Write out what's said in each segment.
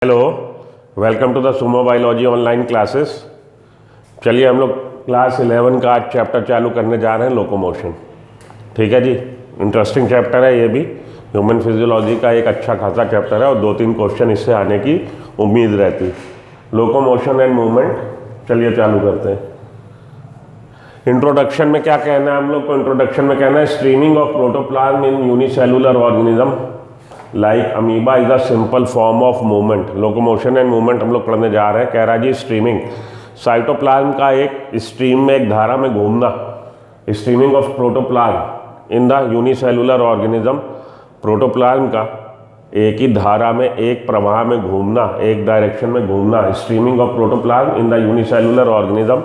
Hello, welcome to the sumo biology online classes. चलिए हम लोग क्लास 11 का आज चैप्टर चालू करने जा रहे हैं, लोकोमोशन। ठीक है जी, इंटरेस्टिंग चैप्टर है ये भी। ह्यूमन फिजियोलॉजी का एक अच्छा खासा चैप्टर है और 2-3 क्वेश्चन इससे आने की उम्मीद रहती है। लोकोमोशन एंड मूवमेंट, चलिए चालू करते हैं। इंट्रोडक्शन में क्या कहना है हम लोग को? इंट्रोडक्शन में कहना है streaming of protoplasm in unicellular organism like amoeba is a simple form of movement. Locomotion and movement हम लोग पढ़ने जा रहे हैं। कह रहा है जी स्ट्रीमिंग, साइटोप्लाज्म का एक स्ट्रीम में, एक धारा में घूमना, streaming of protoplasm in the unicellular organism. Protoplasm का एक ही धारा में, एक प्रवाह में घूमना, एक डायरेक्शन में घूमना, streaming of protoplasm in the unicellular organism.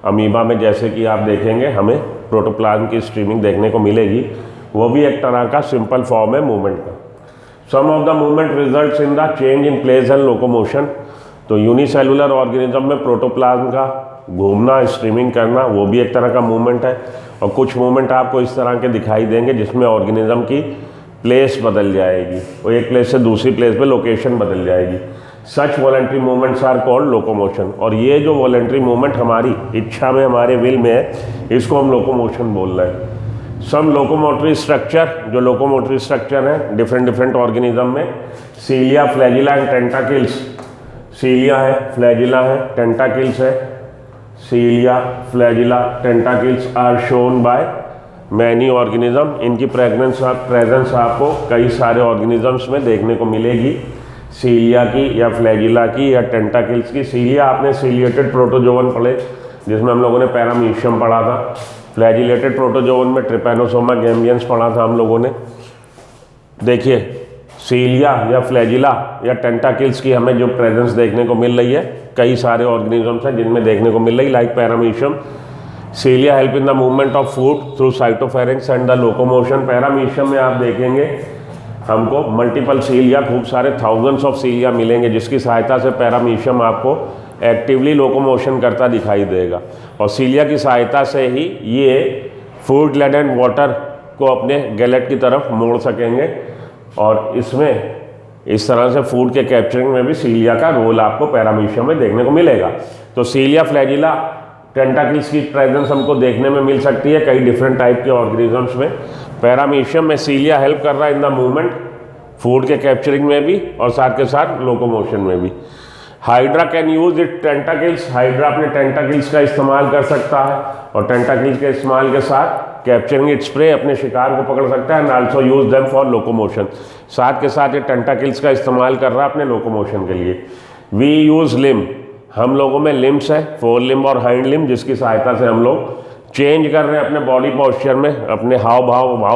Amoeba में जैसे कि आप देखेंगे हमें प्रोटोप्लाज्म की स्ट्रीमिंग देखने को मिलेगी, वो भी एक तरह का सिंपल फॉर्म है मूवमेंट का। Some of the movement results in the change in place and locomotion. तो यूनिसेलुलर ऑर्गेनिज्म में प्रोटोप्लाज्म का घूमना, स्ट्रीमिंग करना, वो भी एक तरह का मूवमेंट है। और कुछ मूवमेंट आपको इस तरह के दिखाई देंगे जिसमें ऑर्गेनिज्म की प्लेस बदल जाएगी, वो एक प्लेस से दूसरी प्लेस पे लोकेशन बदल जाएगी। Such voluntary movements are called locomotion. और ये जो वॉलेंट्री मूवमेंट हमारी इच्छा में, हमारे विल में है, इसको हम लोकोमोशन बोल रहे हैं। सम लोकोमोटरी स्ट्रक्चर, जो लोकोमोटरी स्ट्रक्चर है डिफरेंट ऑर्गेनिज्म में, सीलिया, फ्लैजिला एंड टेंटाकिल्स। सीलिया है, फ्लैजिला है, टेंटाकिल्स है। Cilia, flagella, tentacles are shown by many organism. इनकी प्रेजेंस आपको कई सारे ऑर्गेनिजम्स में देखने को मिलेगी, सीलिया की या फ्लैजिला की या टेंटाकिल्स की। सीलिया आपने सीलिएटेड प्रोटोजोवन पढ़े, जिसमें हम लोगों ने पैरामीशियम पढ़ा था। फ्लैजिलेटेड प्रोटोजोवन में ट्रिपैनोसोमा गैम्बियंस पढ़ा था हम लोगों ने। देखिए सीलिया या फ्लैजिला या टेंटाकिल्स की हमें जो प्रेजेंस देखने को मिल रही है, कई सारे ऑर्गेनिजम्स हैं जिनमें देखने को मिल रही, like paramecium. Cilia help in the movement of food through cytopharynx and the locomotion. Paramecium में आप देखेंगे हमको मल्टीपल सीलिया, खूब सारे थाउजेंड्स ऑफ सीलिया मिलेंगे, जिसकी सहायता से पैरामीशियम आपको एक्टिवली लोकोमोशन करता दिखाई देगा। और सीलिया की सहायता से ही ये फूड, ब्लड एंड वाटर को अपने गैलेट की तरफ मोड़ सकेंगे। और इसमें इस तरह से फूड के कैप्चरिंग में भी सीलिया का रोल आपको पैरामीशियम में देखने को मिलेगा। तो सीलिया, फ्लैजिला, टेंटाकिल्स की प्रेजेंस हमको देखने में मिल सकती है कई डिफरेंट टाइप के ऑर्गेनिजम्स में। पैरामीशियम में सीलिया हेल्प कर रहा है इन द मूवमेंट, फूड के कैप्चरिंग में भी और साथ के साथ लोकोमोशन में भी। Hydra can use it tentacles. Hydra अपने टेंटाकिल्स का इस्तेमाल कर सकता है और टेंटाकिल्स के इस्तेमाल के साथ कैप्चरिंग इट्स प्रे, अपने शिकार को पकड़ सकता है, and also use them for locomotion. साथ के साथ ये टेंटाकिल्स का इस्तेमाल कर रहा है अपने लोकोमोशन के लिए। We use limb. हम लोगों में लिम्ब्स है, फोर लिम्ब और हाइंड लिम्ब, जिसकी सहायता से हम लोग चेंज कर रहे हैं अपने बॉडी पोस्चर में, अपने हाव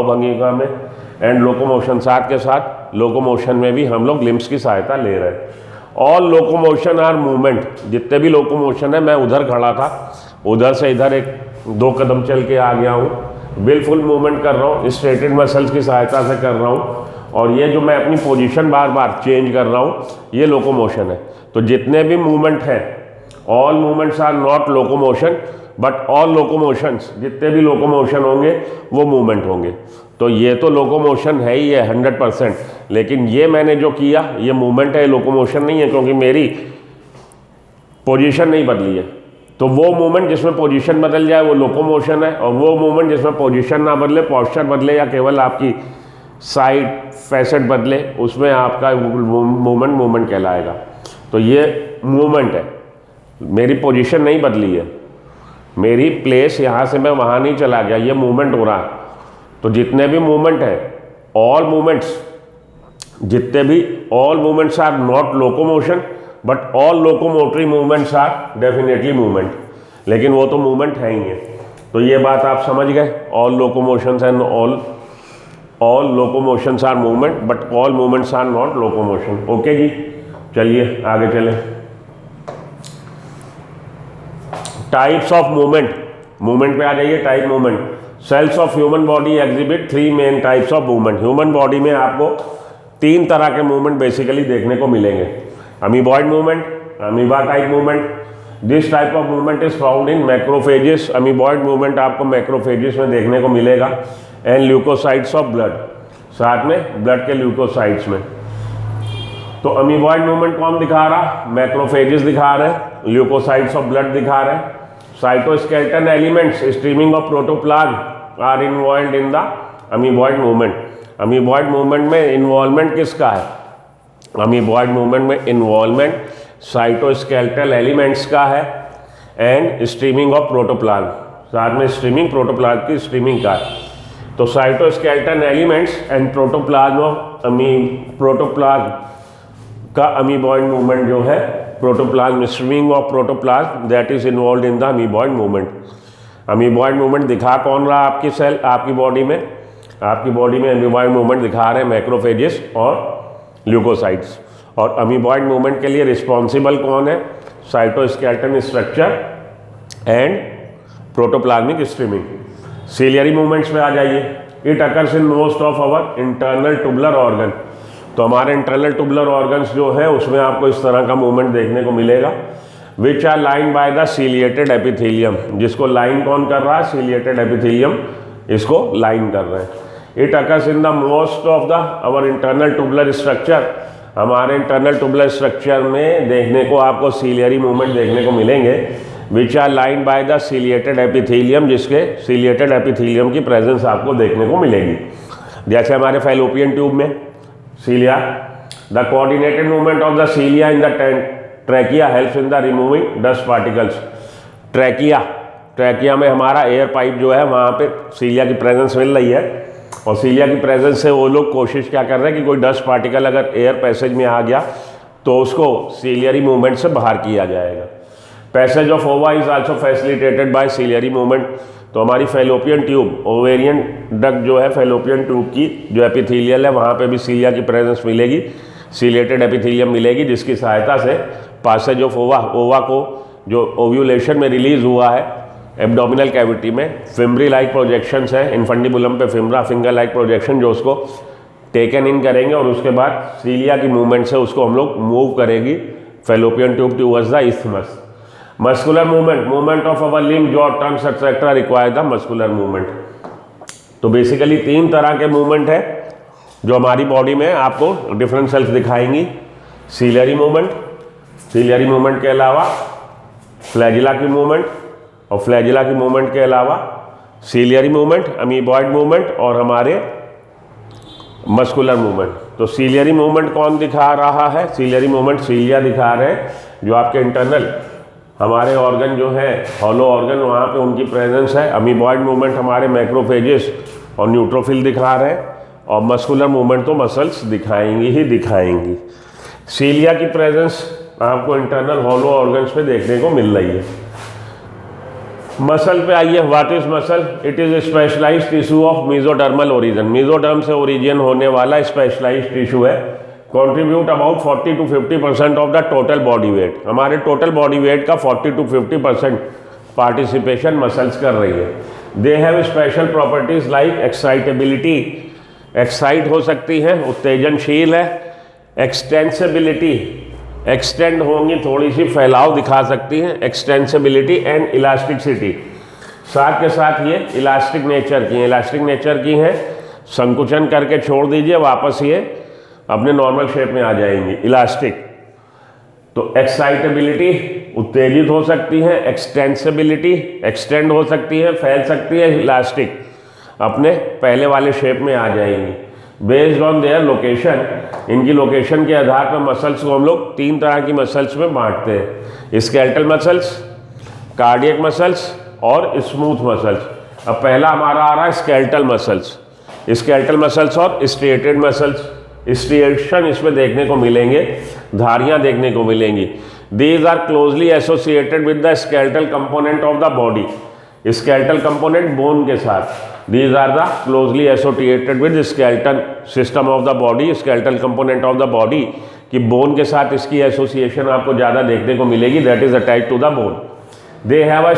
भंगिका में, एंड लोकोमोशन। साथ के साथ लोकोमोशन में भी हम लोग लिम्ब्स की सहायता ले रहे हैं। All locomotion are movement. जितने भी लोकोमोशन है, मैं उधर खड़ा था, उधर से इधर 1-2 कदम चल के आ गया हूँ, बिल्कुल मूवमेंट कर रहा हूँ, स्ट्रेटेड मसल्स की सहायता से कर रहा हूँ। और ये जो मैं अपनी पोजीशन बार बार चेंज कर रहा हूँ, ये लोकोमोशन है। तो जितने भी मूवमेंट हैं, all movements are not locomotion but all locomotions, जितने भी लोकोमोशन होंगे वो मूवमेंट होंगे। तो ये तो लोकोमोशन है ही है 100%, लेकिन ये मैंने जो किया ये मूवमेंट है, लोकोमोशन नहीं है, क्योंकि मेरी पोजीशन नहीं बदली है। तो वो मूवमेंट जिसमें पोजीशन बदल जाए वो लोकोमोशन है, और वो मूवमेंट जिसमें पोजीशन ना बदले, पोस्चर बदले या केवल आपकी साइड फैसेट बदले, उसमें आपका मूवमेंट कहलाएगा। तो ये मूवमेंट है, मेरी पोजीशन नहीं बदली है, मेरी प्लेस यहाँ से मैं वहाँ नहीं चला गया, ये मूवमेंट हो रहा है। तो जितने भी मूवमेंट है, ऑल मूवमेंट्स, जितने भी, all movements are not locomotion but all locomotory movements are definitely movement. लेकिन वो तो मूवमेंट है ही है। तो ये बात आप समझ गए, all locomotions and all locomotions are movement but all movements are not locomotion. Okay जी, चलिए आगे चलें। टाइप्स ऑफ मूवमेंट, मूवमेंट पे आ जाइए। Type movement, cells of human body exhibit 3 main types of movement. Human body में आपको 3 तरह के मूवमेंट बेसिकली देखने को मिलेंगे। Amoeboid movement, amoeba type movement. This type of movement is found in macrophages. Amoeboid movement आपको मैक्रोफेजेस में देखने को मिलेगा, एंड ल्यूकोसाइट्स ऑफ ब्लड, साथ में ब्लड के ल्यूकोसाइट्स में। तो अमीबॉइड मूवमेंट कौन दिखा रहा? मैक्रोफेजेस दिखा रहे हैं, ल्यूकोसाइट्स ऑफ ब्लड दिखा रहे हैं, cytoskeleton elements streaming of protoplasm are involved in the amoeboid movement. Amoeboid movement में इन्वॉल्वमेंट किसका है? अमीबॉइड मूवमेंट में इन्वॉल्वमेंट साइटोस्केलेटल एलिमेंट्स का है एंड स्ट्रीमिंग ऑफ प्रोटोप्लाज्म, साथ में स्ट्रीमिंग प्रोटोप्लाज्म की स्ट्रीमिंग का है। तो cytoskeleton elements and protoplasm of protoplasm का अमीबॉइड मूवमेंट जो है, protoplasm streaming of protoplasm that is involved in the amoeboid movement. Amoeboid movement दिखा कौन रहा आपकी सेल, आपकी बॉडी में? आपकी बॉडी में अमीबॉइड मूवमेंट दिखा रहे हैं मैक्रोफेजेस और ल्यूकोसाइट्स। और अमीबॉइड मूवमेंट के लिए रिस्पॉन्सिबल कौन है? Cytoskeleton structure and protoplasmic streaming. Ciliary movements में आ जाइए। It occurs in most of our internal tubular organ. तो हमारे इंटरनल ट्यूबुलर ऑर्गन्स जो है उसमें आपको इस तरह का मूवमेंट देखने को मिलेगा, which are line by the ciliated epithelium. जिसको लाइन कौन कर रहा है? सीलिएटेड एपिथेलियम इसको लाइन कर रहे हैं। It occurs in the most of the our internal tubular structure. हमारे इंटरनल ट्यूबुलर स्ट्रक्चर में देखने को आपको सीलियरी मूवमेंट देखने को मिलेंगे, which are line by the ciliated epithelium, जिसके सीलिएटेड एपिथेलियम की प्रेजेंस आपको देखने को मिलेगी। जैसे हमारे फैलोपियन ट्यूब में cilia, the coordinated movement of the cilia in the trachea helps in the removing dust particles. Trachea में हमारा एयर पाइप जो है वहाँ पे सीलिया की प्रेजेंस मिल रही है, और सीलिया की प्रेजेंस से वो लोग कोशिश क्या कर रहे हैं कि कोई डस्ट पार्टिकल अगर एयर पैसेज में आ गया तो उसको सीलियरी मूवमेंट से बाहर किया जाएगा। पैसेज ऑफ ओवा is also facilitated bye ciliary movement. तो हमारी फैलोपियन ट्यूब, ओवेरियन डक्ट जो है फैलोपियन ट्यूब की जो एपिथेलियल है, वहाँ पे भी सीलिया की प्रेजेंस मिलेगी, सीलिएटेड एपिथेलियम मिलेगी, जिसकी सहायता से पासेज ऑफ ओवा को जो ओव्यूलेशन में रिलीज हुआ है एब्डोमिनल कैविटी में, फिम्ब्री लाइक प्रोजेक्शंस है इनफंडिबुलम पे, फिम्ब्रा फिंगर लाइक प्रोजेक्शन जो उसको टेकन इन करेंगे और उसके बाद सीलिया की मूवमेंट से उसको हम लोग मूव करेगी fallopian tube towards the isthmus. Muscular movement, movement of our limb, jaw, tongues etcetera require the muscular movement. तो बेसिकली 3 तरह के मूवमेंट है जो हमारी बॉडी में आपको डिफरेंट सेल्स दिखाएंगी। सीलियरी मूवमेंट, सीलियरी मूवमेंट के अलावा फ्लैजिला की मूवमेंट, और फ्लैजिला की मूवमेंट के अलावा सीलियरी मूवमेंट, अमीबॉइड मूवमेंट और हमारे मस्कुलर मूवमेंट। तो सीलियरी मूवमेंट कौन दिखा रहा है? सीलियरी मूवमेंट सीलिया दिखा रहे हैं, जो आपके इंटरनल हमारे ऑर्गन जो है हॉलो ऑर्गन वहाँ पे उनकी प्रेजेंस है। अमीबॉइड मूवमेंट हमारे मैक्रोफेजेस और न्यूट्रोफिल दिखा रहे हैं, और मस्कुलर मूवमेंट तो मसल्स दिखाएंगी ही दिखाएंगी। सीलिया की प्रेजेंस आपको इंटरनल हॉलो ऑर्गन्स पे देखने को मिल रही है। मसल पे आइए। What is muscle? It is specialised tissue of mesodermal origin. Mesoderm से ओरिजिन होने वाला स्पेशलाइज्ड टिश्यू है। Contribute about 40 to 50% of the total body weight. हमारे टोटल बॉडी वेट का 40 to 50% पार्टिसिपेशन मसल्स कर रही है। They have special properties like excitability, excite हो सकती है, उत्तेजनशील है। एक्सटेंसिबिलिटी, एक्सटेंड होंगी, थोड़ी सी फैलाव दिखा सकती हैं। एक्सटेंसिबिलिटी एंड इलास्टिसिटी, साथ के साथ ये इलास्टिक नेचर की हैं। संकुचन करके छोड़ दीजिए, वापस ये अपने नॉर्मल शेप में आ जाएंगी, इलास्टिक। तो एक्साइटेबिलिटी, उत्तेजित हो सकती है। एक्सटेंसिबिलिटी, एक्सटेंड हो सकती है, फैल सकती है। इलास्टिक, अपने पहले वाले शेप में आ जाएंगी। बेस्ड ऑन देयर लोकेशन, इनकी लोकेशन के आधार पर मसल्स को हम लोग 3 तरह की मसल्स में बांटते हैं, स्केलेटल मसल्स, कार्डियक मसल्स और स्मूथ मसल्स। अब पहला हमारा आ रहा है स्केलेटल मसल्स। स्केलेटल मसल्स और स्ट्रिएटेड मसल्स। स्ट्रिएशन इसमें देखने को मिलेंगे, धारियां देखने को मिलेंगी। These are closely associated with the skeletal component of the body. Skeletal component bone के साथ। These are the closely associated with the skeleton system of the body, skeletal component of the body, कि bone के साथ इसकी association आपको ज़्यादा देखने को मिलेगी। That is attached to the bone. They have a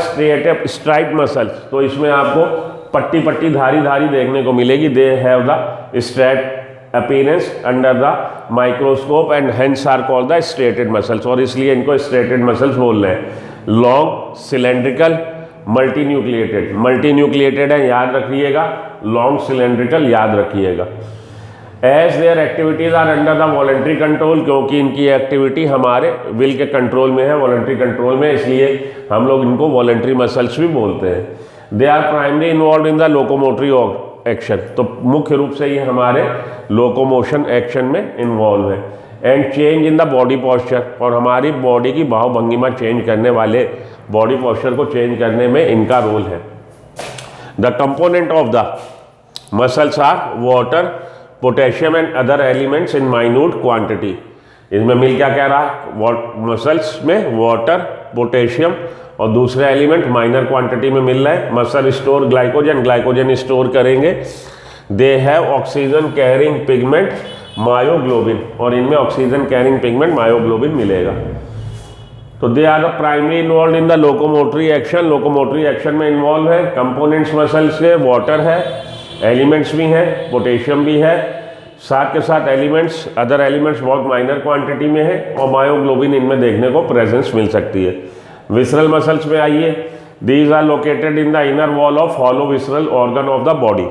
striped muscles, तो इसमें आपको पट्टी पट्टी धारी धारी देखने को मिलेगी। They have the straight appearance under the microscope and hence are called the striated muscles, और इसलिए इनको स्ट्रेटेड मसल्स बोल रहे हैं। लॉन्ग, सिलेंड्रिकल, मल्टी न्यूक्लिएटेड है, याद रखिएगा। लॉन्ग सिलेंड्रिकल याद रखिएगा। As their activities are under the voluntary control, क्योंकि इनकी एक्टिविटी हमारे विल के कंट्रोल में है, वॉलंटरी कंट्रोल में, इसलिए हम लोग इनको वॉलंटरी मसल्स भी बोलते हैं। They are primary involve in the locomotory action, तो मुख्य रूप से ये हमारे लोकोमोशन एक्शन में इन्वॉल्व है। And change in the body posture, और हमारी बॉडी की भाव भंगिमा चेंज करने वाले, बॉडी पॉस्चर को चेंज करने में इनका रोल है। The component of the muscles are water, potassium and other elements in minute quantity. इसमें मिल क्या कह रहा है, मसल्स में वाटर, पोटेशियम और दूसरे एलिमेंट माइनर क्वांटिटी में मिल रहा है। Muscle store glycogen, glycogen store करेंगे। They have oxygen carrying pigment myoglobin, और इनमें ऑक्सीजन कैरिंग पिगमेंट मायोग्लोबिन मिलेगा। तो they are the primary involve in the locomotory action, locomotory action में इन्वॉल्व है। कंपोनेंट्स मसल्स के वाटर है, एलिमेंट्स भी हैं, पोटेशियम भी है, साथ के साथ एलिमेंट्स, अदर एलिमेंट्स बहुत माइनर क्वांटिटी में है, और मायोग्लोबिन इनमें देखने को प्रेजेंस मिल सकती है। विसरल मसल्स में आइए, these are located in the inner wall of hollow visceral organ of the body.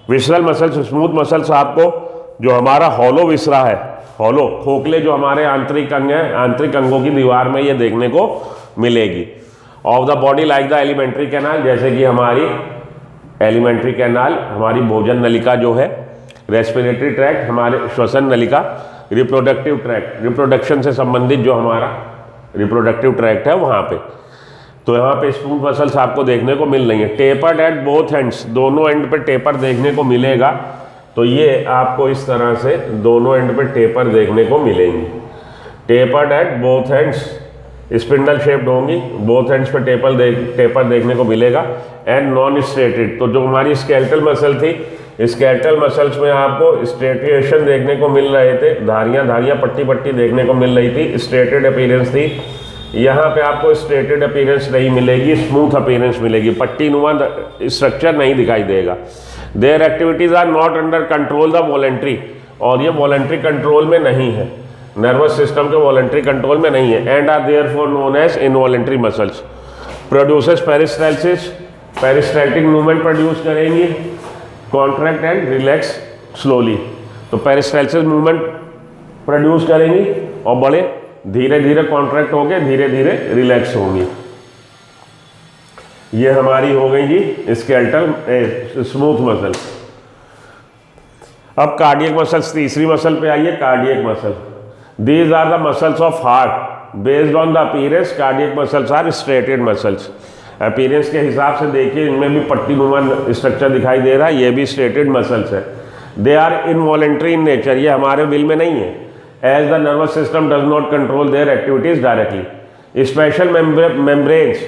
Visceral muscles, smooth muscles आपको जो हमारा हॉलो विसरा है, हॉलो खोखले जो हमारे आंतरिक अंग हैं, आंतरिक अंगों की दीवार में ये देखने को मिलेगी। Of the body like the alimentary canal, जैसे कि हमारी एलिमेंट्री कैनाल, हमारी भोजन नलिका जो है, रेस्पिरेटरी ट्रैक्ट हमारे श्वसन नलिका, रिप्रोडक्टिव ट्रैक्ट रिप्रोडक्शन से संबंधित जो हमारा रिप्रोडक्टिव ट्रैक्ट है वहाँ पे। तो यहाँ पे स्मूथ मसल्स आपको देखने को मिल रही है। टेपर्ड एट बोथ एंड्स, दोनों एंड पे टेपर देखने को मिलेगा। तो ये आपको इस तरह से दोनों एंड पे टेपर देखने को मिलेंगी। Tapered at both ends, spindle shaped होंगी, बोथ एंड्स पे टेपर देखने को मिलेगा। एंड नॉन स्ट्रेटेड, तो जो हमारी स्केलेटल मसल थी, स्केलेटल मसल्स में आपको स्ट्रेटिएशन देखने को मिल रहे थे, धारियाँ धारियाँ पट्टी पट्टी देखने को मिल रही थी, स्ट्रेटेड अपीयरेंस थी। यहाँ पे आपको स्ट्रेटेड अपीयरेंस नहीं मिलेगी, स्मूथ अपीयरेंस मिलेगी, पट्टी नुमा स्ट्रक्चर नहीं दिखाई देगा। Their activities are not under control the voluntary, और ये वॉलेंट्री कंट्रोल में नहीं है, नर्वस सिस्टम के वॉलेंट्री कंट्रोल में नहीं है। And are therefore known as involuntary muscles. Produces peristalsis, peristaltic movement produce करेंगी, कॉन्ट्रैक्ट एंड रिलैक्स स्लोली। तो पेरिस्टाल्सिस मूवमेंट प्रोड्यूस करेंगी और बड़े धीरे धीरे कॉन्ट्रैक्ट होके धीरे धीरे रिलैक्स होंगी। ये हमारी हो गई जी स्केलेटल स्मूथ मसल। अब कार्डियक मसल्स, तीसरी मसल पे आइए, cardiac muscle. These are the muscles of heart. Based on the appearance cardiac muscles are striated muscles. Appearance के हिसाब से देखिए इनमें भी पट्टी नुमा स्ट्रक्चर दिखाई दे रहा है, ये भी स्ट्रेटेड मसल्स है। They are involuntary in nature, ये हमारे विल में नहीं है। As the nervous system does not control their activities directly. Special membranes,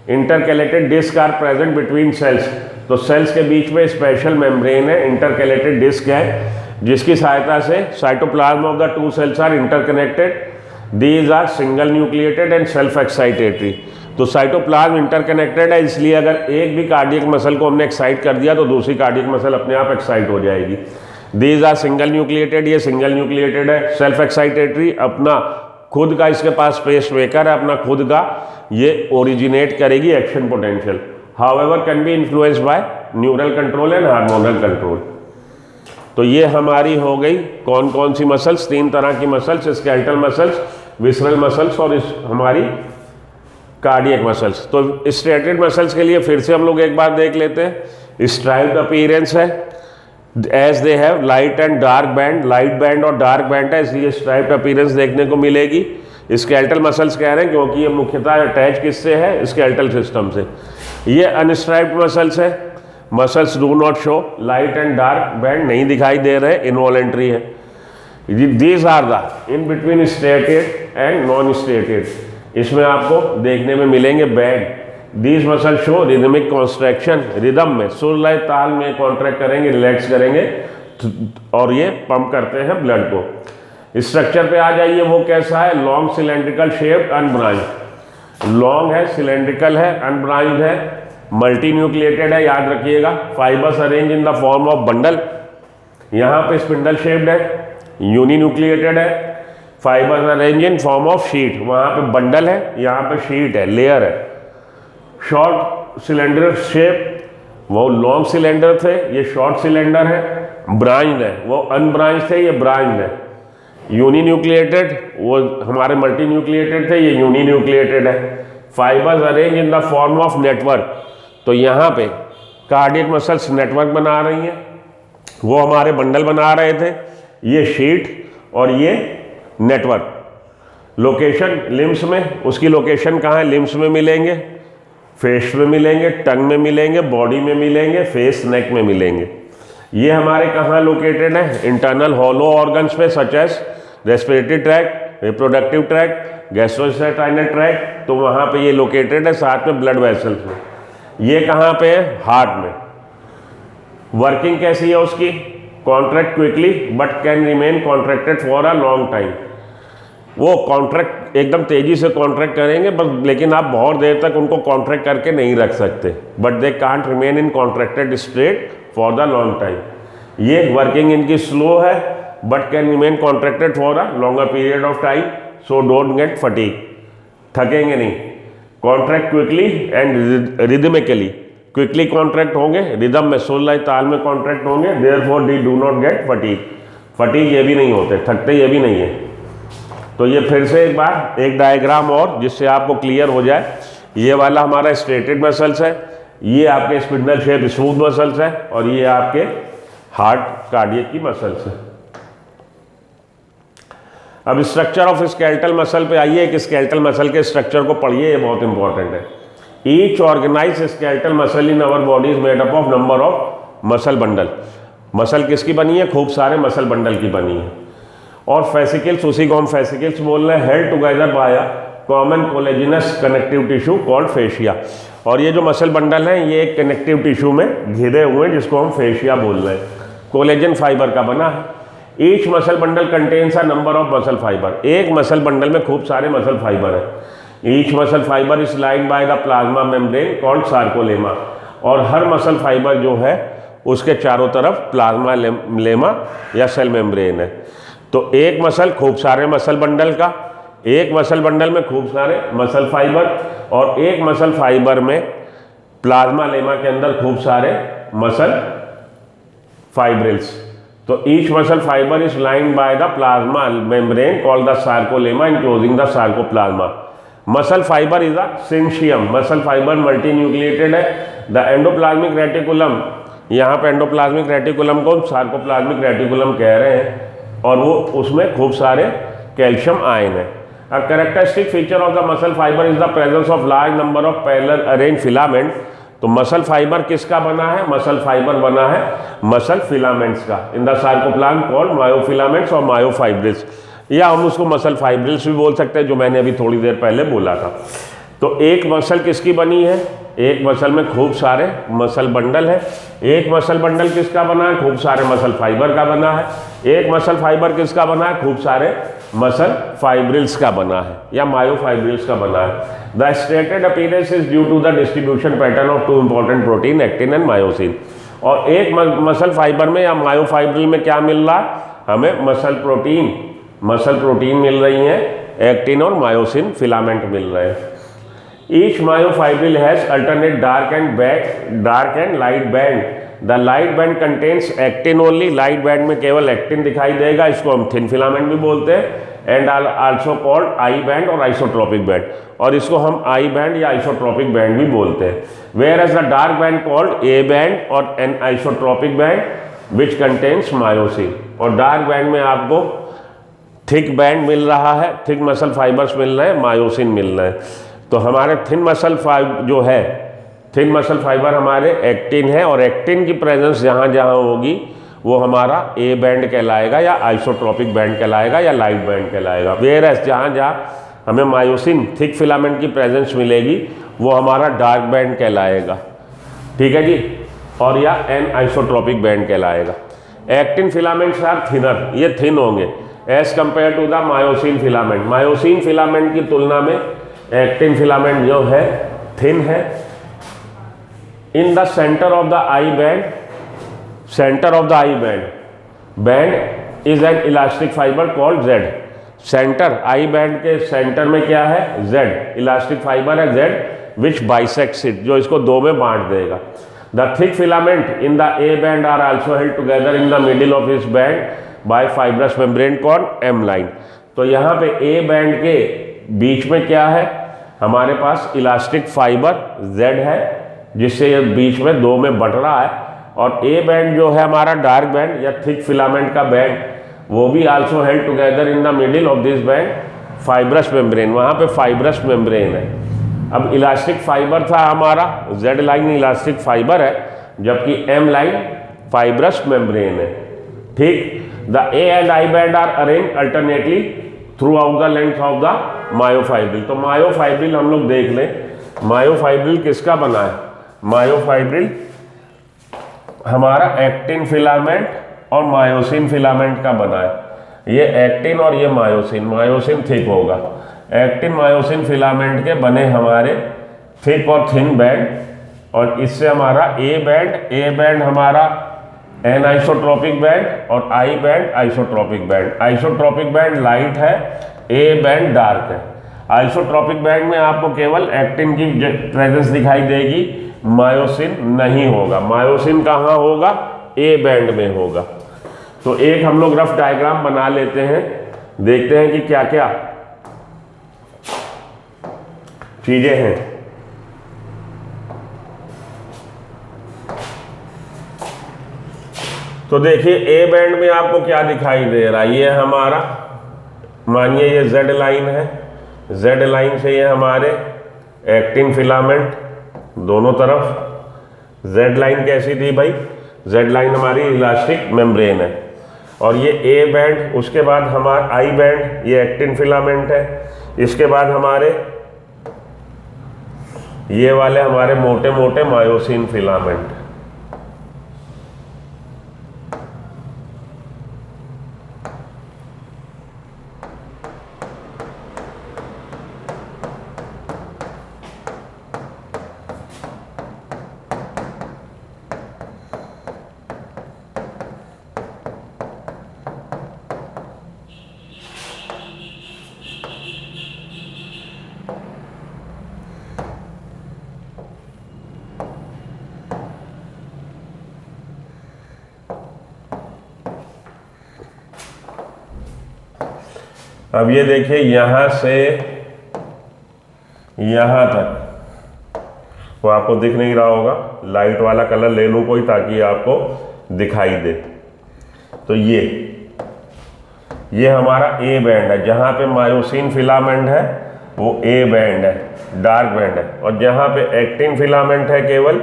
intercalated disc are present between cells. तो सेल्स के बीच में स्पेशल मेम्ब्रेन है, इंटरकैलेटेड डिस्क है, जिसकी सहायता से cytoplasm of the two cells are interconnected. These are single nucleated and self excitatory. तो साइटोप्लाज्म इंटरकनेक्टेड है, इसलिए अगर एक भी कार्डियक मसल को हमने एक्साइट कर दिया तो दूसरी कार्डियक मसल अपने आप एक्साइट हो जाएगी। दीज आर सिंगल न्यूक्लिएटेड, ये सिंगल न्यूक्लिएटेड है। सेल्फ एक्साइटेटरी, अपना खुद का इसके पास स्पेस मेकर है, अपना खुद का ये ओरिजिनेट करेगी action potential. However can be influenced by neural control and hormonal control. तो ये हमारी हो गई कौन कौन सी मसल्स, तीन तरह की muscles, skeletal muscles, visceral muscles और हमारी कार्डियक मसल्स। तो स्ट्रेटेड मसल्स के लिए फिर से हम लोग एक बार देख लेते हैं। स्ट्राइप्ड अपीयरेंस है, as they have light and dark band, light band और डार्क बैंड है, इसलिए स्ट्राइप्ड अपीयरेंस देखने को मिलेगी। स्केलेटल मसल्स कह रहे हैं क्योंकि ये मुख्यतः अटैच किससे है, स्केलेटल सिस्टम से। ये अनस्ट्राइप्ड मसल्स है, muscles do not show light and dark band, नहीं दिखाई दे रहे, इनवॉलेंट्री है। These are the in between striated and non striated, इसमें आपको देखने में मिलेंगे band. These muscle show rhythmic contraction, rhythm में सुर लय ताल में कॉन्ट्रैक्ट करेंगे, रिलैक्स करेंगे और ये पंप करते हैं ब्लड को। स्ट्रक्चर पे आ जाइए, वो कैसा है, long cylindrical shaped unbranched, long है, सिलेंड्रिकल है, अनब्रांच्ड है, मल्टी न्यूक्लिएटेड है, याद रखिएगा। Fibres arrange in the form of bundle, यहाँ पे स्पिंडल शेप्ड है, यूनी न्यूक्लिएटेड है, fibres arrange in form of sheet, वहाँ पे बंडल है, यहाँ पे शीट है, लेयर है। शॉर्ट सिलेंडर शेप, वो लॉन्ग सिलेंडर थे, ये शॉर्ट सिलेंडर है, ब्रांच्ड है, वो अनब्रांच्ड थे, ये ब्रांच्ड है। यूनिन्यूक्लिएटेड वो हमारे मल्टी न्यूक्लिएटेड थे, ये यूनिन्यूक्लिएटेड है। Fibres arrange in the form of network, तो यहाँ पे कार्डियक मसल्स नेटवर्क बना रही हैं, वो हमारे बंडल बना रहे थे, ये शीट और ये नेटवर्क। लोकेशन लिम्स में, उसकी लोकेशन कहाँ है? लिम्स में मिलेंगे, फेस में मिलेंगे, टंग में मिलेंगे, बॉडी में मिलेंगे, फेस नेक में मिलेंगे। ये हमारे कहाँ लोकेटेड है? इंटरनल हॉलो ऑर्गन्स पे, such as respiratory tract, reproductive tract, gastrointestinal tract, तो वहाँ पे ये लोकेटेड है, साथ में ब्लड वेसल्स में। ये कहाँ पे है? हार्ट में। वर्किंग कैसी है उसकी? Contract quickly but can remain contracted for a long time. वो कॉन्ट्रैक्ट एकदम तेजी से कॉन्ट्रैक्ट करेंगे बस, लेकिन आप बहुत देर तक उनको कॉन्ट्रैक्ट करके नहीं रख सकते, but they can't remain in contracted state for the long time. ये वर्किंग इनकी स्लो है but can remain contracted for a longer period of time, so don't get fatigue, थकेंगे नहीं। Contract quickly and rhythmically, quickly contract होंगे, rhythm में सुर ताल में कॉन्ट्रैक्ट होंगे, therefore they do not get fatigue. Fatigue ये भी नहीं होते, थकते ये भी नहीं है। तो ये फिर से एक बार एक डायग्राम और जिससे आपको क्लियर हो जाए। ये वाला हमारा स्ट्रेटेड मसल्स है, ये आपके स्पिंडल शेप स्मूथ मसल्स है, और ये आपके हार्ट कार्डियक की मसल्स है। अब स्ट्रक्चर ऑफ स्केलेटल मसल पे आइए। एक स्केलेटल मसल के स्ट्रक्चर को पढ़िए, ये बहुत इंपॉर्टेंट है। Each organise skeletal muscle in our body is made up of number of muscle bundle. Muscle किसकी बनी है? खूब सारे मसल बंडल की बनी है। और फेसिकल्स, उसी को हम फेसिकल्स बोल रहे हैं, held together by a common collagenous connective tissue called fascia. और ये जो मसल बंडल हैं ये एक कनेक्टिव टिश्यू में घिरे हुए हैं जिसको हम फेशिया बोल रहे हैं, कोलेजन फाइबर का बना है। Each muscle bundle contains a number of muscle fibre. एक मसल बंडल में खूब सारे मसल फाइबर हैं। Each muscle fibre is lined by the plasma membrane called sarcolemma. और हर मसल फाइबर जो है उसके चारों तरफ प्लाज्मा लेमा या सेल मेम्ब्रेन है। तो एक मसल खूब सारे मसल बंडल का, एक मसल बंडल में खूब सारे मसल फाइबर, और एक मसल फाइबर में प्लाज्मा लेमा के अंदर खूब सारे मसल फाइब्रिल्स। तो each muscle fibre is lined by the plasma membrane called the sarcolemma enclosing the sarcoplasm. Muscle fibre is a syncytium. Muscle fibre multinucleated है। The endoplasmic reticulum, यहाँ पे endoplasmic reticulum को sarcoplasmic reticulum कह रहे हैं, और वो उसमें खूब सारे कैल्शियम आयन है। A characteristic feature of the muscle fibre is the presence of large number of parallel arrange filament. तो मसल फाइबर किसका बना है? मसल फाइबर बना है मसल फिलामेंट्स का। In the sarcoplasm called myofilaments और मायोफाइब्रिल्स, या हम उसको मसल फाइब्रिल्स भी बोल सकते हैं, जो मैंने अभी थोड़ी देर पहले बोला था। तो एक मसल किसकी बनी है? एक मसल में खूब सारे मसल बंडल है। एक मसल बंडल किसका बना है? खूब सारे मसल फाइबर का बना है। एक मसल फाइबर किसका बना है? खूब सारे मसल फाइब्रिल्स का बना है या मायोफाइब्रिल्स का बना है। The striated appearance is due to the distribution pattern of two important protein, actin and myosin. और एक मसल फाइबर में या मायोफाइब्रिल में क्या मिल रहा है? हमें मसल प्रोटीन मिल रही है, एक्टिन और मायोसिन फिलामेंट मिल रहे हैं। Each myofibril has alternate dark and light band. The light band contains actin only. Light band में केवल एक्टिन दिखाई देगा, इसको हम थिन फिलामेंट भी बोलते हैं। And also called I band और आइसोट्रोपिक बैंड, और इसको हम आई बैंड या आइसोट्रोपिक बैंड भी बोलते हैं। Whereas the dark band called A band और N isotropic band which contains myosin. और डार्क बैंड में आपको थिक बैंड मिल रहा है, थिक मसल फाइबर्स मिल रहे हैं, मायोसिन मिल रहे हैं। तो हमारे थिन मसल फाइबर हमारे एक्टिन है, और एक्टिन की प्रेजेंस जहाँ जहाँ होगी वो हमारा ए बैंड कहलाएगा या आइसोट्रोपिक बैंड कहलाएगा या लाइट बैंड कहलाएगा। वेयरएज जहाँ जहाँ हमें मायोसिन थिक फिलामेंट की प्रेजेंस मिलेगी वो हमारा डार्क बैंड कहलाएगा, ठीक है जी, और या एन आइसोट्रोपिक बैंड कहलाएगा। एक्टिन फिलामेंट्स आर थिनर, ये थिन होंगे as compare to the myosin filament. Myosin filament की तुलना में एक्टिन फिलामेंट जो है थिन है। In the centre of the I band is an elastic fibre called Z. Centre I band के centre में क्या है? जेड, इलास्टिक फाइबर है जेड, विच बाइसेक्ट्स इट, जो इसको दो में बांट देगा। The thick filament in the A band are also held together in the middle of इस band by fibrous membrane called M line. तो यहाँ पे ए बैंड के बीच में क्या है, हमारे पास इलास्टिक फाइबर Z है, जिससे ये बीच में दो में बट रहा है, और ए बैंड जो है हमारा डार्क बैंड या थिक फिलामेंट का बैंड, वो भी also held together in the middle of this band fibrous membrane, वहाँ पे फाइब्रस मेम्ब्रेन है। अब इलास्टिक फाइबर था हमारा, Z लाइन इलास्टिक फाइबर है, जबकि M लाइन फाइब्रस मेम्ब्रेन है। ठीक, the A and I band are arrange alternately throughout the length of the myofibril. तो मायोफाइब्रिल हम लोग देख लें, मायोफाइब्रिल किसका बना है? मायोफाइब्रिल हमारा एक्टिन फिलामेंट और मायोसिन फिलामेंट का बना है। ये एक्टिन और ये मायोसिन, मायोसिन थिक होगा। एक्टिन मायोसिन फिलामेंट के बने हमारे थिक और थिन बैंड, और इससे हमारा ए बैंड हमारा एन आइसोट्रोपिक बैंड और I band isotropic band. Isotropic band light है, ए बैंड डार्क है। आइसोट्रोपिक बैंड में आपको केवल एक्टिन की प्रेजेंस दिखाई देगी, मायोसिन नहीं होगा। मायोसिन कहाँ होगा? ए बैंड में होगा। तो एक हम लोग रफ डायग्राम बना लेते हैं, देखते हैं कि क्या क्या चीजें हैं। तो देखिए ए बैंड में आपको क्या दिखाई दे रहा है, ये हमारा मानिए ये Z लाइन है, Z लाइन से ये हमारे एक्टिन फिलामेंट दोनों तरफ। Z लाइन कैसी थी भाई? Z लाइन हमारी इलास्टिक मेम्ब्रेन है, और ये ए बैंड, उसके बाद हमारा आई बैंड, ये एक्टिन फिलामेंट है। इसके बाद हमारे ये वाले हमारे मोटे मोटे मायोसिन फिलामेंट। अब ये देखिए यहां से यहां तक, वो आपको दिख नहीं रहा होगा, लाइट वाला कलर ले लूं कोई ताकि आपको दिखाई दे। तो ये हमारा ए बैंड है, जहां पे मायोसिन फिलामेंट है वो ए बैंड है, डार्क बैंड है। और जहां पे एक्टिन फिलामेंट है केवल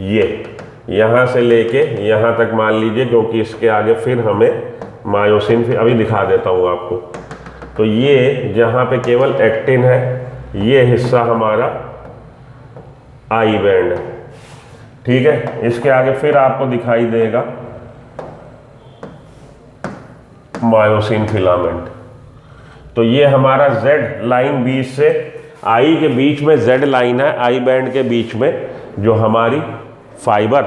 ये, यहां से लेके यहां तक मान लीजिए, क्योंकि इसके आगे फिर हमें मायोसिन अभी दिखा देता हूं आपको। तो ये जहाँ पे केवल एक्टिन है, ये हिस्सा हमारा आई बैंड है। ठीक है, इसके आगे फिर आपको दिखाई देगा मायोसिन फिलामेंट। तो ये हमारा Z लाइन बीच से आई के बीच में Z लाइन है, आई बैंड के बीच में जो हमारी फाइबर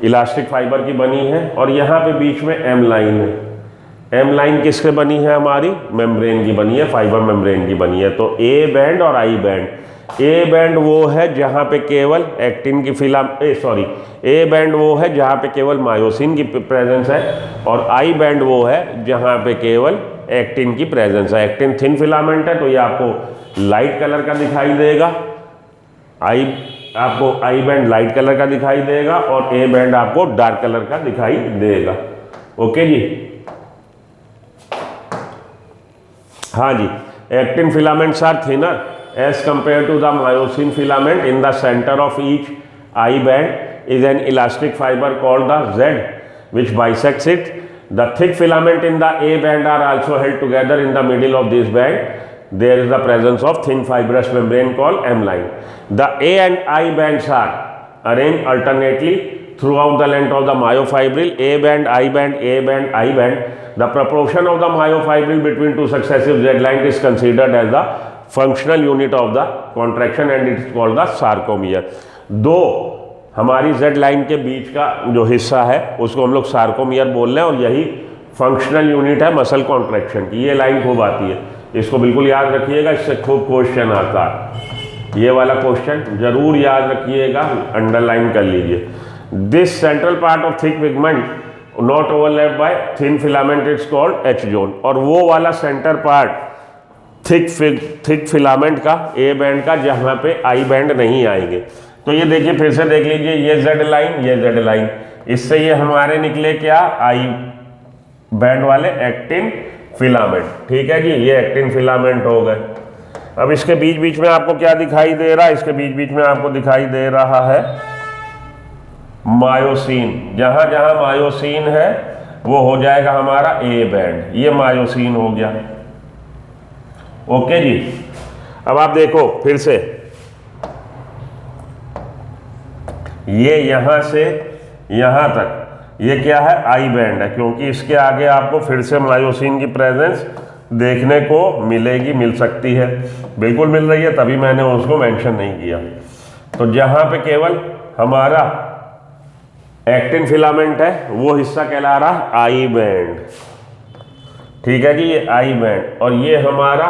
इलास्टिक फाइबर की बनी है, और यहाँ पे बीच में M लाइन है। M लाइन किससे बनी है? हमारी मेम्ब्रेन की बनी है, फाइबर मेम्ब्रेन की बनी है। तो ए बैंड और आई बैंड, ए बैंड वो है जहाँ पे केवल एक्टिन की ए बैंड वो है जहाँ पे केवल मायोसिन की प्रेजेंस है, और आई बैंड वो है जहाँ पे केवल एक्टिन की प्रेजेंस है। एक्टिन थिन फिलामेंट है, तो ये आपको लाइट कलर का दिखाई देगा, आपको आई बैंड लाइट कलर का दिखाई देगा, और ए बैंड आपको डार्क कलर का दिखाई देगा। ओके जी, हाँ जी। Actin filaments are thinner as compare to the myosin filament. In the centre of each I band is an elastic fibre called the Z which bisects it. The thick filament in the A band are also held together in the middle of this band. There is the presence of thin fibrous membrane called M line. The A and I bands are arranged alternately throughout the length of the myofibril. A band, I band, A band, I band. The proportion of the myofibril between two successive Z lines is considered as the functional unit of the contraction and it is called the sarcomere. दो हमारी Z line के बीच का जो हिस्सा है उसको हम लोग सार्कोमियर बोल रहे हैं, और यही फंक्शनल यूनिट है मसल कॉन्ट्रैक्शन की। ये लाइन खूब आती है, इसको बिल्कुल याद रखिएगा, इससे खूब क्वेश्चन आता है। ये वाला क्वेश्चन जरूर याद रखिएगा, अंडरलाइन कर लीजिए। This central part of thick pigment not overlap bye thin filament it's called H zone. और वो वाला सेंटर पार्ट थिक फिलामेंट का, ए बैंड का, जहाँ पे आई बैंड नहीं आएंगे। तो ये देखिए फिर से देख लीजिए, ये जेड लाइन, ये जेड लाइन, इससे ये हमारे निकले क्या, आई बैंड वाले एक्टिन फिलामेंट। ठीक है जी, ये एक्टिन फिलामेंट हो गए। अब इसके बीच बीच में आपको क्या दिखाई दे रहा है, इसके बीच बीच में आपको दिखाई दे रहा है मायोसिन। जहां जहां मायोसिन है वो हो जाएगा हमारा ए बैंड, ये मायोसिन हो गया। ओके जी। अब आप देखो फिर से, ये यहां से यहां तक ये क्या है, आई बैंड है, क्योंकि इसके आगे आपको फिर से मायोसिन की प्रेजेंस देखने को मिलेगी, मिल सकती है, बिल्कुल मिल रही है, तभी मैंने उसको मेंशन नहीं किया। तो जहां पे केवल हमारा एक्टिन फिलामेंट है वो हिस्सा कहला रहा है आई बैंड। ठीक है जी, ये आई बैंड। और ये हमारा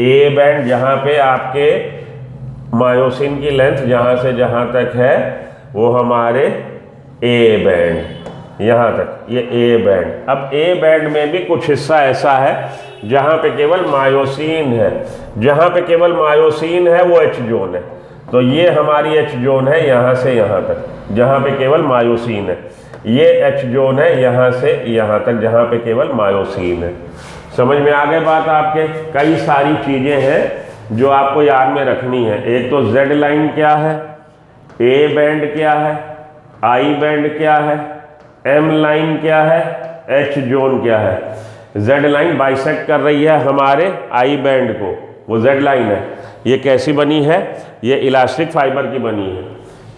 ए बैंड, जहां पे आपके मायोसिन की लेंथ जहां से जहां तक है वो हमारे ए बैंड, यहां तक ये ए बैंड। अब ए बैंड में भी कुछ हिस्सा ऐसा है जहां पे केवल मायोसिन है, जहां पे केवल मायोसिन है वो एच जोन है। तो ये हमारी एच जोन है यहां से यहां तक, जहां पे केवल मायोसिन है। ये एच जोन है यहां से यहां तक, जहां पे केवल मायोसिन है। समझ में आ गए बात आपके? कई सारी चीजें हैं जो आपको याद में रखनी है। एक तो जेड लाइन क्या है, ए बैंड क्या है, आई बैंड क्या है, एम लाइन क्या है, एच जोन क्या है। जेड लाइन बाइसेक्ट कर रही है हमारे आई बैंड को, वो जेड लाइन है। ये कैसी बनी है, ये इलास्टिक फाइबर की बनी है।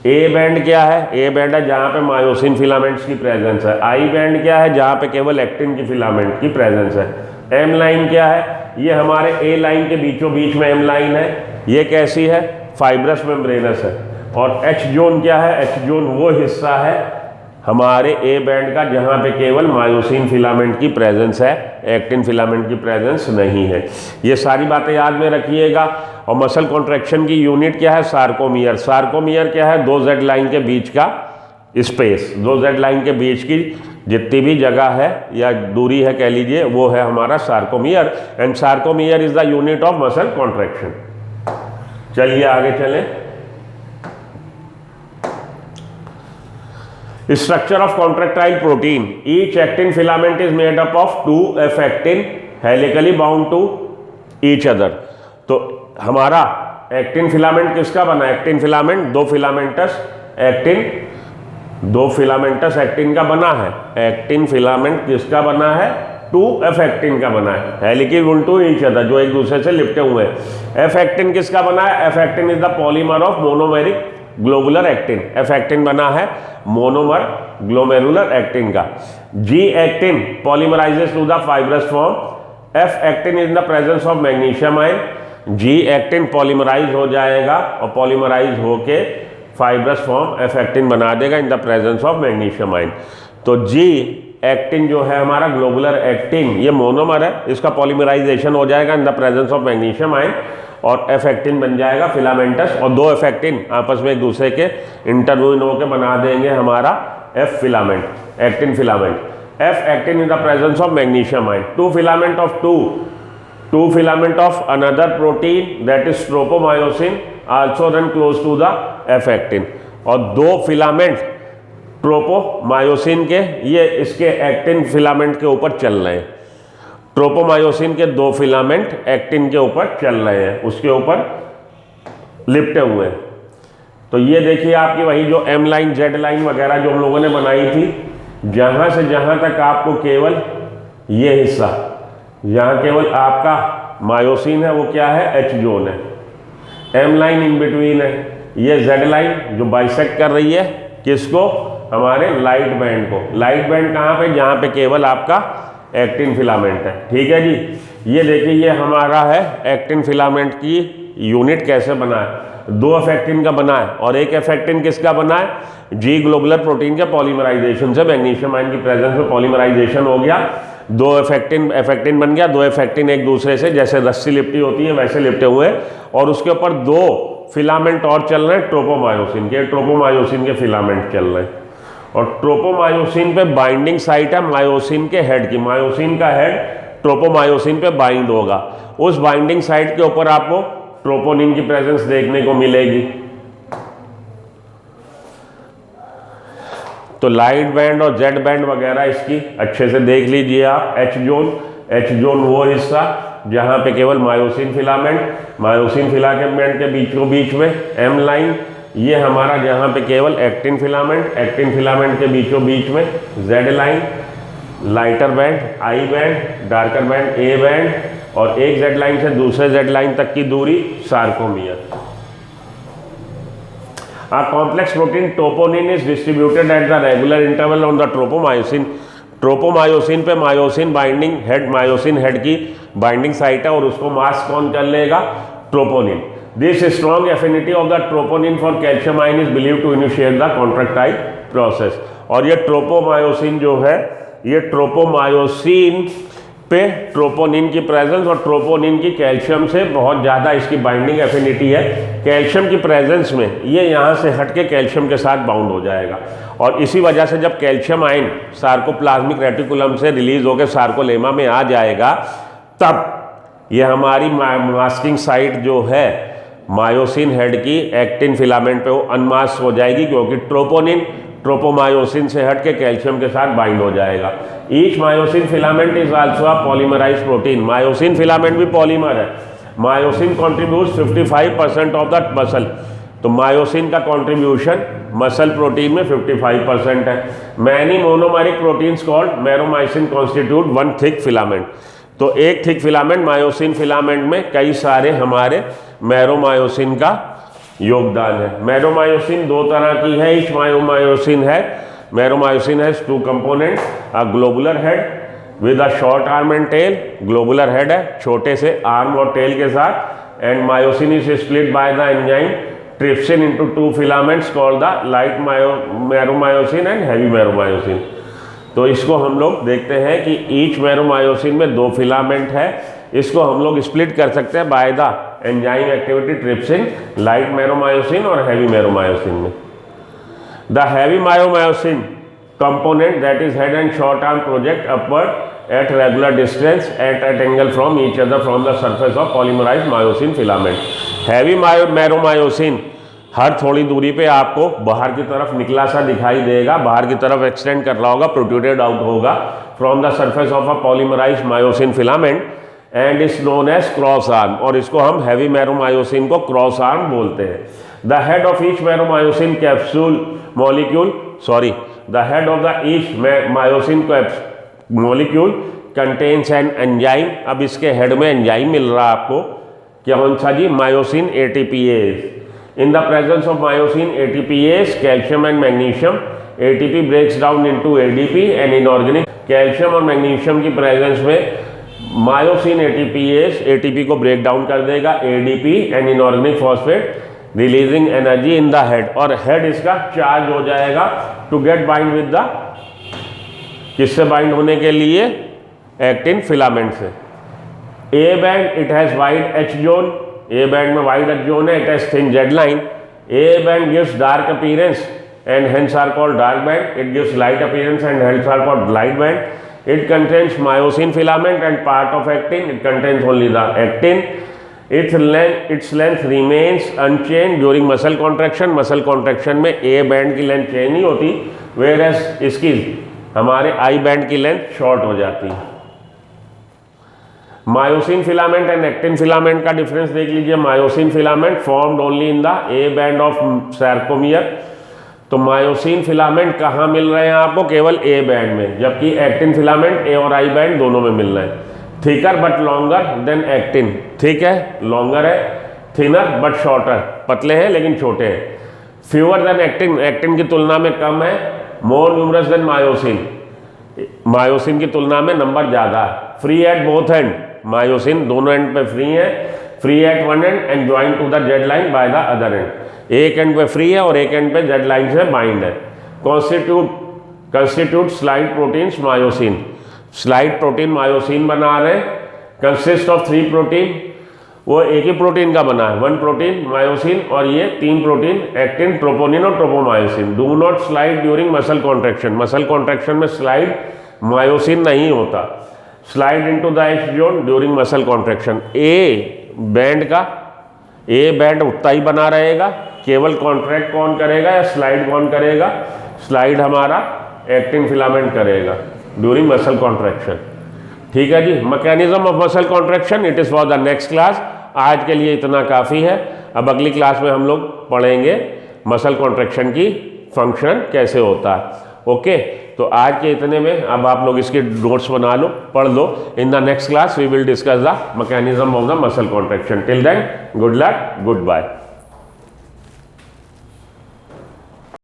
ए बैंड क्या है, ए बैंड है जहाँ पे मायोसिन फिलामेंट्स की प्रेजेंस है। आई बैंड क्या है, जहाँ पे केवल एक्टिन की फिलामेंट की प्रेजेंस है। एम लाइन क्या है, ये हमारे ए लाइन के बीचों बीच में एम लाइन है, ये कैसी है, फाइब्रस मेम्ब्रेनस है। और एच जोन क्या है, एच जोन वो हिस्सा है हमारे ए बैंड का जहाँ पे केवल मायोसिन फिलामेंट की प्रेजेंस है, एक्टिन फिलामेंट की प्रेजेंस नहीं है। ये सारी बातें याद में रखिएगा। और मसल कॉन्ट्रैक्शन की यूनिट क्या है, सार्कोमियर। सार्कोमियर क्या है, दो जेड लाइन के बीच का स्पेस, दो जेड लाइन के बीच की जितनी भी जगह है या दूरी है कह लीजिए, वो है हमारा sarcomere. And sarcomere is the unit of muscle contraction. चलिए आगे चलें। Structure of contractile protein. Each actin filament is made up of two F actin helically bound to each other. तो हमारा एक्टिन फिलामेंट किसका बना, एक्टिन फिलामेंट दो filamentous actin, दो filamentous actin का बना है। एक्टिन फिलामेंट किसका बना है, 2F एक्टिन का बना है, helically bound to each other, जो एक दूसरे से लिपटे हुए हैं। एफ एक्टिन किसका बना है, F actin is the polymer of monomeric globular actin. F actin बना है मोनोमर ग्लोमेरुलर एक्टिन का। G actin polymerises to the fibrous form. F actin is the presence of magnesium ion. G actin polymerise हो जाएगा और polymerase होके fibrous form F actin बना देगा इन the presence of magnesium ion. तो G actin जो है हमारा ग्लोबुलर एक्टिन, ये मोनोमर है, इसका पॉलीमराइजेशन हो जाएगा इन the presence of magnesium ion और एफ एक्टिन बन जाएगा फिलामेंटस। और दो एफ एक्टिन आपस में एक दूसरे के इंटरव्यून होकर बना देंगे हमारा F filament, actin filament. F actin in the presence of magnesium ion. Two filament of two filament of another protein that is tropomyosin also run close to the F actin. और दो फिलामेंट ट्रोपोमायोसिन के, ये इसके actin filament के ऊपर चल रहे हैं। ट्रोपोमायोसिन के दो फिलामेंट एक्टिन के ऊपर चल रहे हैं, उसके ऊपर लिपटे हुए हैं। तो ये देखिए आपकी वही जो एम लाइन जेड लाइन वगैरह जो हम लोगों ने बनाई थी, जहां से जहां तक आपको केवल ये हिस्सा, जहां केवल आपका मायोसिन है वो क्या है, एच जोन है। एम लाइन इन बिटवीन है, ये जेड लाइन जो बाइसेक्ट कर रही है किसको, हमारे लाइट बैंड को। लाइट बैंड कहाँ पे, जहाँ पे केवल आपका एक्टिन फिलामेंट है। ठीक है जी। ये देखिए ये हमारा है एक्टिन फिलामेंट की यूनिट कैसे बना है, दो एफ एक्टिन का बना है और एक एफ एक्टिन किसका बना है, जी ग्लोबुलर प्रोटीन के पॉलीमराइजेशन से, मैग्नीशियम आयन की प्रेजेंस में पॉलीमराइजेशन हो गया। दो इफेक्टिन बन गया, दो इफेक्टिन एक दूसरे से जैसे रस्सी लिपटी होती है वैसे लिपटे हुए, और उसके ऊपर दो फिलामेंट और चल रहे हैं ट्रोपोमायोसिन के फिलामेंट चल रहे हैं। और ट्रोपोमायोसिन पे बाइंडिंग साइट है मायोसिन के हेड की, मायोसिन का हेड ट्रोपोमायोसिन पे बाइंड होगा, उस बाइंडिंग साइट के ऊपर आपको ट्रोपोनिन की प्रेजेंस देखने को मिलेगी। तो लाइट बैंड और जेड बैंड वगैरह इसकी अच्छे से देख लीजिए आप। एच जोन वो हिस्सा जहां पे केवल मायोसिन फिलामेंट के बीच में एम लाइन, ये हमारा जहां पे केवल एक्टिन फिलामेंट के बीच में Z line, lighter band I band, darker band A band, और एक जेड लाइन से दूसरे जेड लाइन तक की दूरी sarcomere. A complex protein troponin is distributed at the regular interval on the tropomyosin पे myosin binding head, myosin head की binding site है और उसको मास्क कौन कर लेगा? Troponin. This strong affinity of the troponin for calcium ion is believe to initiate the contractile process. और ये ट्रोपोमायोसिन जो है, ये ट्रोपोमायोसिन पे ट्रोपोनिन की प्रेजेंस और ट्रोपोनिन की कैल्शियम से बहुत ज़्यादा इसकी बाइंडिंग एफिनिटी है। कैल्शियम की प्रेजेंस में ये यहाँ से हट के कैल्शियम के साथ बाउंड हो जाएगा, और इसी वजह से जब कैल्शियम आयन सार्कोप्लाज्मिक रेटिकुलम से रिलीज होकर सार्कोलेमा में आ जाएगा, तब ये हमारी मास्किंग साइट जो है मायोसिन हेड की एक्टिन फिलामेंट पे वो अनमास्क हो जाएगी, क्योंकि ट्रोपोनिन ट्रोपोमायोसिन से हट के कैल्शियम के साथ बाइंड हो जाएगा। Each myosin filament is also a polymerised protein. Myosin filament भी पॉलीमर है। Myosin contributes 55% of the muscle. तो मायोसिन का कॉन्ट्रीब्यूशन मसल प्रोटीन में 55% है। Many monomeric proteins called meromyosin constitute one thick filament. तो एक थिक फिलामेंट मायोसिन फिलामेंट में कई सारे हमारे मैरोमायोसिन का योगदान है। मैरोमायोसिन दो तरह की है। Each meromyosin has two component, a globular head with a short arm and tail. Globular head है छोटे से आर्म और टेल के साथ, and myosin is split by the enzyme trypsin into two filaments called the light meromyosin and heavy meromyosin. तो इसको हम लोग देखते हैं कि ईच मैरोमायोसिन में दो फिलामेंट है। इसको हम लोग स्प्लिट कर सकते हैं by the enzyme activity trypsin, light meromyosin और हैवी मैरोमायोसिन में। The heavy meromyosin component that is head and short arm project upward at regular distance at angle from each other from the surface of polymerized myosin filament. Heavy मैरोमायोसिन हर थोड़ी दूरी पे आपको बाहर की तरफ निकला सा दिखाई देगा, बाहर की तरफ एक्सटेंड कर रहा होगा, प्रोट्रूडेड आउट होगा from the surface of a polymerised myosin filament and is known as cross arm, और इसको हम हैवी मैरोमायोसिन को क्रॉस आर्म बोलते हैं। The head of each meromyosin capsule molecule the head of the each myosin molecule contains an enzyme। अब इसके head में enzyme मिल रहा है आपको, कौन सा जी? Myosin ATPase। In the presence of myosin ATPase calcium and magnesium ATP breaks down into ADP and inorganic. Calcium और मैग्नीशियम की प्रेजेंस में मायोसिन ATPase ATP को ब्रेक डाउन कर देगा, ADP and inorganic phosphate releasing energy in the head, और head इसका charge हो जाएगा to get bind with the, किससे बाइंड होने के लिए? एक्टिन फिलामेंट से। A band it has wide H zone, A band में वाइड एच जोन है, it has thin Z line. A band gives dark appearance and hence are called dark band, it gives light appearance and hence are called light band. It contains myosin filament and part of actin, it contains only the actin. its length remains unchanged during muscle contraction। Muscle contraction में A band की length change नहीं होती, whereas इसकी हमारे I band की length short हो जाती है। Myosin filament and actin filament का डिफरेंस देख लीजिए। Myosin filament formed only in the A band of sarcomere. तो मायोसिन फिलामेंट कहाँ मिल रहे हैं आपको? केवल ए बैंड में, जबकि एक्टिन फिलामेंट ए और आई बैंड दोनों में मिल रहे हैं। Thicker but longer than actin, ठीक है, लॉन्गर है। थिनर बट शॉर्टर, पतले हैं लेकिन छोटे हैं। फ्यूअर देन एक्टिन, एक्टिन की तुलना में कम है। More numerous than myosin, myosin की तुलना में नंबर ज़्यादा है। Free at both end, myosin दोनों एंड पे फ्री है, free at one end and join to the Z line by the other end. एक एंड पे फ्री है और एक एंड पे जेड लाइन से बाइंड है। Constitute slide proteins myosin. Slide protein myosin बना रहे हैं, कंसिस्ट ऑफ 3 प्रोटीन, वो एक ही प्रोटीन का बना है, 1 प्रोटीन मायोसिन, और ये 3 प्रोटीन एक्टिन, ट्रोपोनिन और tropomyosin. Do not slide during muscle contraction, muscle contraction में स्लाइड मायोसिन नहीं होता। Slide into the x zone during muscle contraction. A band उतना ही बना रहेगा, केवल कॉन्ट्रैक्ट कौन करेगा या स्लाइड कौन करेगा? स्लाइड हमारा एक्टिन फिलामेंट करेगा ड्यूरिंग मसल कॉन्ट्रैक्शन। ठीक है जी, mechanism of muscle contraction it is for the next class. आज के लिए इतना काफ़ी है। अब अगली क्लास में हम लोग पढ़ेंगे मसल कॉन्ट्रैक्शन की फंक्शन कैसे होता है। ओके, तो आज के इतने में अब आप लोग इसके नोट्स बना लो, पढ़ लो। In the next class we will discuss the mechanism of the muscle contraction. Till then good luck, good bye.